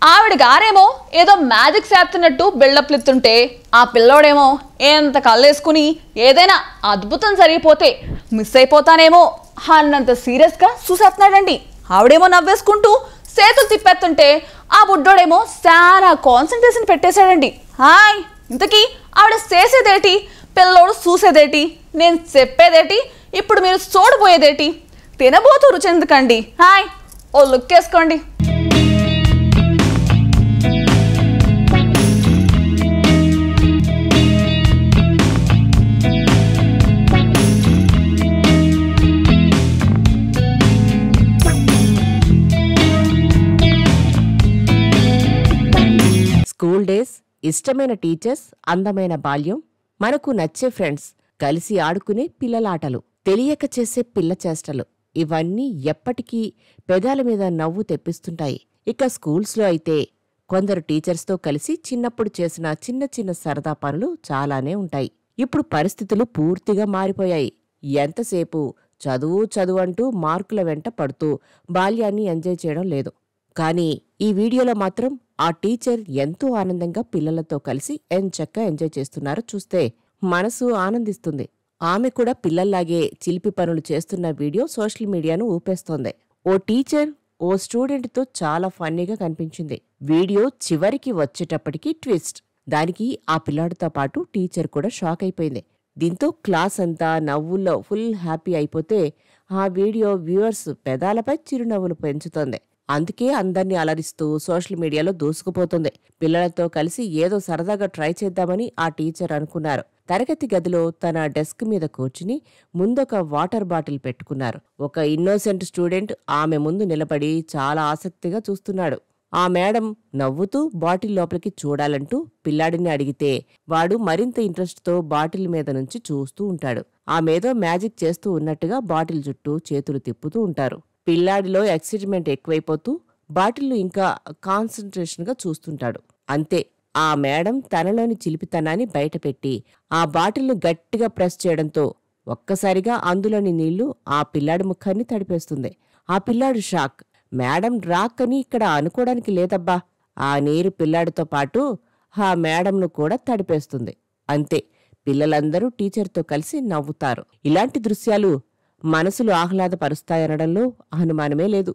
ఆవిడ గారేమో ఏదో మ్యాజిక్ చేస్తున్నట్టు బిల్డప్లు ఇస్తుంటే ఆ పిల్లోడేమో ఎంత కళ్ళేసుకుని ఏదైనా అద్భుతం జరిగిపోతే మిస్ అయిపోతానేమో అన్నంత సీరియస్గా చూసేస్తున్నాడండి. ఆవిడేమో నవ్వేసుకుంటూ చేతులు తిప్పేస్తుంటే ఆ బుడ్డోడేమో చాలా కాన్సన్ట్రేషన్ పెట్టేశాడండి. హాయ్, ఇంతకీ ఆవిడ చేసేదేటి, పిల్లోడు చూసేదేటి, నేను చెప్పేదేటి, ఇప్పుడు మీరు చూడబోయేదేటి? తినబోతూ రుచి ఎందుకండి? హాయ్, ఓ లుక్ వేసుకోండి. స్కూల్ డేస్, ఇష్టమైన టీచర్స్, అందమైన బాల్యం, మనకు నచ్చే ఫ్రెండ్స్, కలిసి ఆడుకునే పిల్లలాటలు, తెలియక చేసే పిల్ల చేష్టలు, ఇవన్నీ ఎప్పటికీ పెదాల మీద నవ్వు తెప్పిస్తుంటాయి. ఇక స్కూల్స్లో అయితే కొందరు టీచర్స్తో కలిసి చిన్నప్పుడు చేసిన చిన్న చిన్న సరదా పనులు చాలానే ఉంటాయి. ఇప్పుడు పరిస్థితులు పూర్తిగా మారిపోయాయి. ఎంతసేపు చదువు చదువు అంటూ మార్కుల వెంట పడుతూ బాల్యాన్ని ఎంజాయ్ చేయడం లేదు. కానీ ఈ వీడియోలో మాత్రం ఆ టీచర్ ఎంతో ఆనందంగా పిల్లలతో కలిసి ఎంచక్కా ఎంజాయ్ చేస్తున్నారో చూస్తే మనసు ఆనందిస్తుంది. ఆమె కూడా పిల్లల్లాగే చిలిపి పనులు చేస్తున్న వీడియో సోషల్ మీడియాను ఊపేస్తోంది. ఓ టీచర్ ఓ స్టూడెంట్తో చాలా ఫన్నీగా కనిపించింది. వీడియో చివరికి వచ్చేటప్పటికి ట్విస్ట్. దానికి ఆ పిల్లాడితో పాటు టీచర్ కూడా షాక్ అయిపోయింది. దీంతో క్లాస్ అంతా నవ్వుల్లో ఫుల్ హ్యాపీ అయిపోతే ఆ వీడియో వ్యూవర్స్ పెదాలపై చిరునవ్వులు పెంచుతోంది. అందుకే అందర్నీ అలరిస్తూ సోషల్ మీడియాలో దూసుకుపోతుంది. పిల్లలతో కలిసి ఏదో సరదాగా ట్రై చేద్దామని ఆ టీచర్ అనుకున్నారు. తరగతి గదిలో తన డెస్క్ మీద కూర్చుని ముందొక వాటర్ బాటిల్ పెట్టుకున్నారు. ఒక ఇన్నోసెంట్ స్టూడెంట్ ఆమె ముందు నిలబడి చాలా ఆసక్తిగా చూస్తున్నాడు. ఆ మేడం నవ్వుతూ బాటిల్ లోపలికి చూడాలంటూ పిల్లాడిని అడిగితే వాడు మరింత ఇంట్రెస్ట్తో బాటిల్ మీద నుంచి చూస్తూ ఉంటాడు. ఆమెదో మ్యాజిక్ చేస్తూ ఉన్నట్టుగా బాటిల్ చుట్టూ చేతులు తిప్పుతూ ఉంటారు. పిల్లాడిలో ఎక్సైట్మెంట్ ఎక్కువైపోతూ బాటిల్ను ఇంకా కాన్సంట్రేషన్గా చూస్తుంటాడు. అంతే, ఆ మేడం తనలోని చిలిపితనాన్ని బయటపెట్టి ఆ బాటిల్ను గట్టిగా ప్రెస్ చేయడంతో ఒక్కసారిగా అందులోని నీళ్లు ఆ పిల్లాడి ముఖాన్ని తడిపేస్తుంది. ఆ పిల్లాడు షాక్. మేడం రాక్ అని ఇక్కడ అనుకోవడానికి లేదబ్బా. ఆ నీరు పిల్లాడితో పాటు ఆ మేడంను కూడా తడిపేస్తుంది. అంతే, పిల్లలందరూ టీచర్తో కలిసి నవ్వుతారు. ఇలాంటి దృశ్యాలు మనసులు ఆహ్లాదపరుస్తాయనడంలో అనుమానమే లేదు.